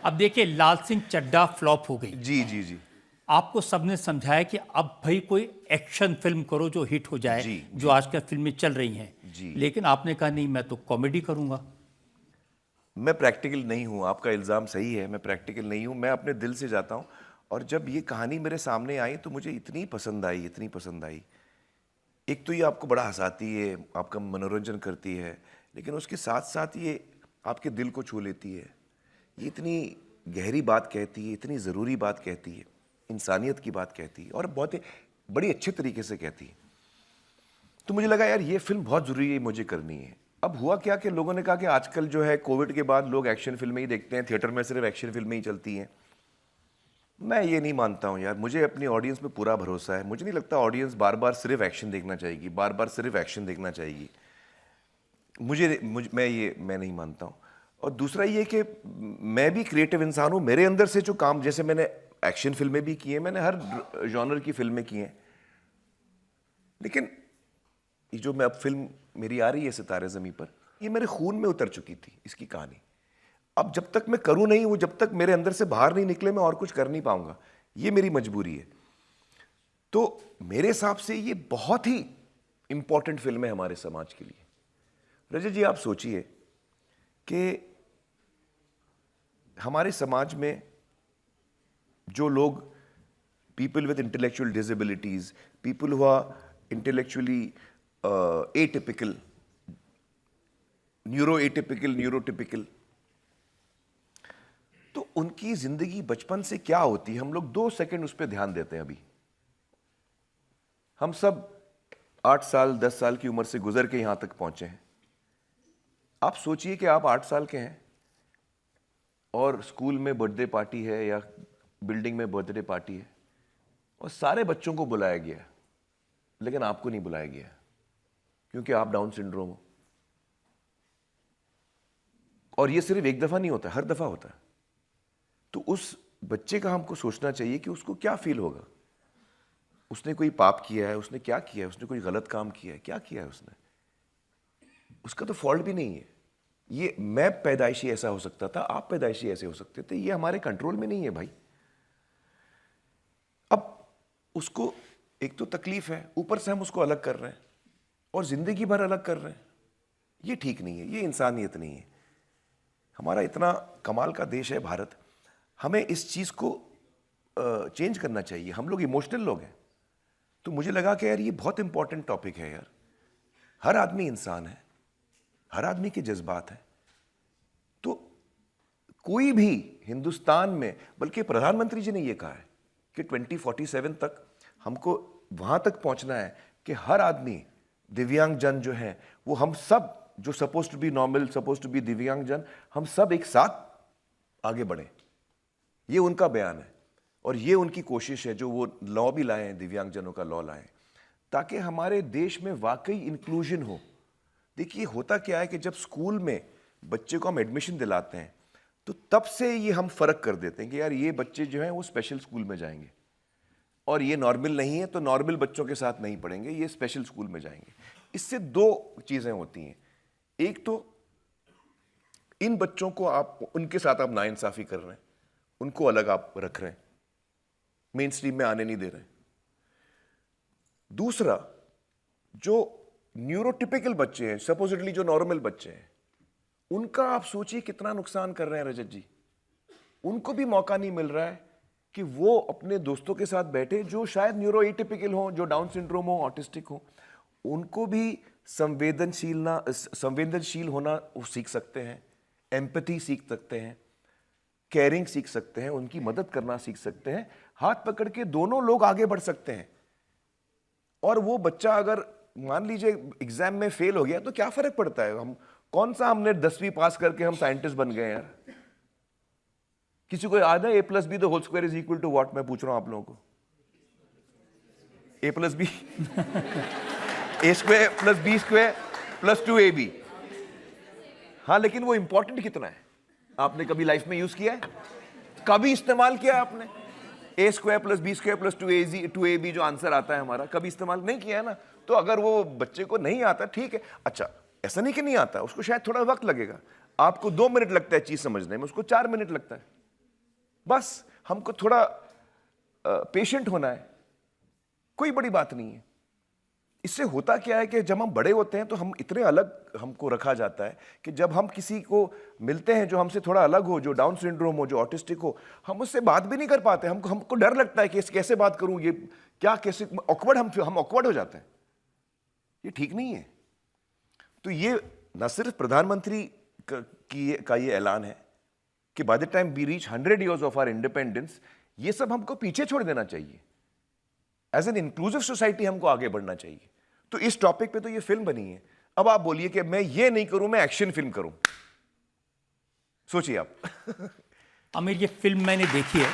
अब देखिए, लाल सिंह चड्ढा फ्लॉप हो गई। जी जी जी आपको सबने समझाया कि अब भाई कोई एक्शन फिल्म करो जो हिट हो जाए, जी जो जी आजकल फिल्में चल रही हैं। जी। लेकिन आपने कहा नहीं, मैं तो कॉमेडी करूंगा। मैं प्रैक्टिकल नहीं हूँ, आपका इल्ज़ाम सही है, मैं प्रैक्टिकल नहीं हूँ, मैं अपने दिल से जाता हूँ। और जब ये कहानी मेरे सामने आई तो मुझे इतनी पसंद आई, इतनी पसंद आई। एक तो ये आपको बड़ा हंसाती है, आपका मनोरंजन करती है, लेकिन उसके साथ साथ ये आपके दिल को छू लेती है। ये इतनी गहरी बात कहती है, इतनी ज़रूरी बात कहती है, इंसानियत की बात कहती है, और बहुत ही बड़ी अच्छे तरीके से कहती है। तो मुझे लगा यार ये फिल्म बहुत ज़रूरी है, मुझे करनी है। अब हुआ क्या कि लोगों ने कहा कि आजकल जो है कोविड के बाद लोग एक्शन फिल्में ही देखते हैं, थिएटर में सिर्फ एक्शन फिल्में ही चलती हैं। मैं ये नहीं मानता हूँ यार, मुझे अपनी ऑडियंस पे पूरा भरोसा है। मुझे नहीं लगता ऑडियंस बार बार सिर्फ एक्शन देखना चाहेगी, बार बार सिर्फ एक्शन देखना चाहेगी। मैं नहीं मानता हूँ। और दूसरा ये कि मैं भी क्रिएटिव इंसान हूँ, मेरे अंदर से जो काम, जैसे मैंने एक्शन फिल्में भी की हैं, मैंने हर जॉनर की फिल्में की हैं, लेकिन ये जो मैं अब फिल्म मेरी आ रही है सितारे ज़मीं पर, ये मेरे खून में उतर चुकी थी इसकी कहानी। अब जब तक मैं करूं नहीं, वो जब तक मेरे अंदर से बाहर नहीं निकले, मैं और कुछ कर नहीं पाऊंगा। ये मेरी मजबूरी है। तो मेरे हिसाब से ये बहुत ही इंपॉर्टेंट फिल्म है हमारे समाज के लिए। रजत जी, आप सोचिए कि हमारे समाज में जो लोग, people with intellectual disabilities, people who are intellectually atypical, neurotypical, तो उनकी जिंदगी बचपन से क्या होती है, हम लोग 2 सेकंड उस पर ध्यान देते हैं। अभी हम सब 8 साल 10 साल की उम्र से गुजर के यहां तक पहुंचे हैं। आप सोचिए कि आप 8 साल के हैं और स्कूल में बर्थडे पार्टी है या बिल्डिंग में बर्थडे पार्टी है, और सारे बच्चों को बुलाया गया है, लेकिन आपको नहीं बुलाया गया क्योंकि आप डाउन सिंड्रोम हो। और ये सिर्फ एक दफा नहीं होता, हर दफा होता है। तो उस बच्चे का हमको सोचना चाहिए कि उसको क्या फील होगा। उसने कोई पाप किया है, उसने क्या किया है, उसने कोई गलत काम किया है, क्या किया है उसने, उसका तो फॉल्ट भी नहीं है। ये मैं पैदाइशी ऐसा हो सकता था, आप पैदाइशी ऐसे हो सकते थे, ये हमारे कंट्रोल में नहीं है भाई। अब उसको एक तो तकलीफ है, ऊपर से हम उसको अलग कर रहे हैं और जिंदगी भर अलग कर रहे हैं। ये ठीक नहीं है, ये इंसानियत नहीं है। हमारा इतना कमाल का देश है भारत, हमें इस चीज़ को चेंज करना चाहिए। हम लोग इमोशनल लोग हैं। तो मुझे लगा कि यार ये बहुत इंपॉर्टेंट टॉपिक है यार। हर आदमी इंसान है, हर आदमी के जज्बात हैं। तो कोई भी हिंदुस्तान में, बल्कि प्रधानमंत्री जी ने ये कहा है कि 2047 तक हमको वहाँ तक पहुँचना है कि हर आदमी, दिव्यांग जन जो है, वो हम सब जो suppose to be normal, suppose to be दिव्यांग जन, हम सब एक साथ आगे बढ़ें। ये उनका बयान है और ये उनकी कोशिश है, जो वो लॉ भी लाए हैं, दिव्यांगजनों का लॉ लाए, ताकि हमारे देश में वाकई इंक्लूजन हो। देखिए होता क्या है कि जब स्कूल में बच्चे को हम एडमिशन दिलाते हैं, तो तब से ये हम फर्क कर देते हैं कि यार ये बच्चे जो हैं वो स्पेशल स्कूल में जाएंगे, और ये नॉर्मल नहीं है तो नॉर्मल बच्चों के साथ नहीं पढ़ेंगे, ये स्पेशल स्कूल में जाएंगे। इससे 2 चीज़ें होती हैं। एक तो इन बच्चों को आप, उनके साथ आप नाइंसाफी कर रहे हैं, उनको अलग आप रख रहे हैं, मेन स्ट्रीम में आने नहीं दे रहे हैं। दूसरा, जो न्यूरोटिपिकल बच्चे हैं, सपोजिटली जो नॉर्मल बच्चे हैं, उनका आप सोचिए कितना नुकसान कर रहे हैं रजत जी। उनको भी मौका नहीं मिल रहा है कि वो अपने दोस्तों के साथ बैठे जो शायद न्यूरो एटिपिकल हो, जो डाउन सिंड्रोम हो, ऑटिस्टिक हो। उनको भी संवेदनशील होना वो सीख सकते हैं, एम्पैथी सीख सकते हैं, केयरिंग सीख सकते हैं, उनकी मदद करना सीख सकते हैं। हाथ पकड़ के दोनों लोग आगे बढ़ सकते हैं। और वो बच्चा अगर मान लीजिए एग्जाम में फेल हो गया तो क्या फर्क पड़ता है, हम कौन सा, हमने 10वीं पास करके हम साइंटिस्ट बन गए यार। किसी को याद है a+b² is equal to what? मैं पूछ रहा हूं आप लोगों को, a+b a²+b² + 2ab। हाँ, लेकिन वो इंपॉर्टेंट कितना है, आपने कभी लाइफ में यूज किया है, कभी इस्तेमाल किया है आपने? a² + b² + 2ab जो आंसर आता है हमारा, कभी इस्तेमाल नहीं किया है ना। तो अगर वो बच्चे को नहीं आता, ठीक है, अच्छा ऐसा नहीं कि नहीं आता, उसको शायद थोड़ा वक्त लगेगा। आपको 2 मिनट लगता है चीज समझने में, उसको 4 मिनट लगता है। बस हमको थोड़ा पेशेंट होना है, कोई बड़ी बात नहीं है। इससे होता क्या है कि जब हम बड़े होते हैं तो हम इतने अलग हमको रखा जाता है कि जब हम किसी को मिलते हैं जो हमसे थोड़ा अलग हो, जो डाउन सिंड्रोम हो, जो ऑटिस्टिक हो, हम उससे बात भी नहीं कर पाते। हमको डर लगता है कि कैसे बात करूं, ये क्या, कैसे ऑकवर्ड, हम ऑकवर्ड हो जाते हैं। ये ठीक नहीं है। तो ये न सिर्फ प्रधानमंत्री का ये ऐलान है कि by the time we reach 100 years of our independence, ये सब हमको पीछे छोड़ देना चाहिए। एज एन इंक्लूसिव सोसाइटी हमको आगे बढ़ना चाहिए। तो इस टॉपिक पे तो ये फिल्म बनी है। अब आप बोलिए कि मैं ये नहीं करूं, मैं एक्शन फिल्म करूं, सोचिए आप। आमिर, ये फिल्म मैंने देखी है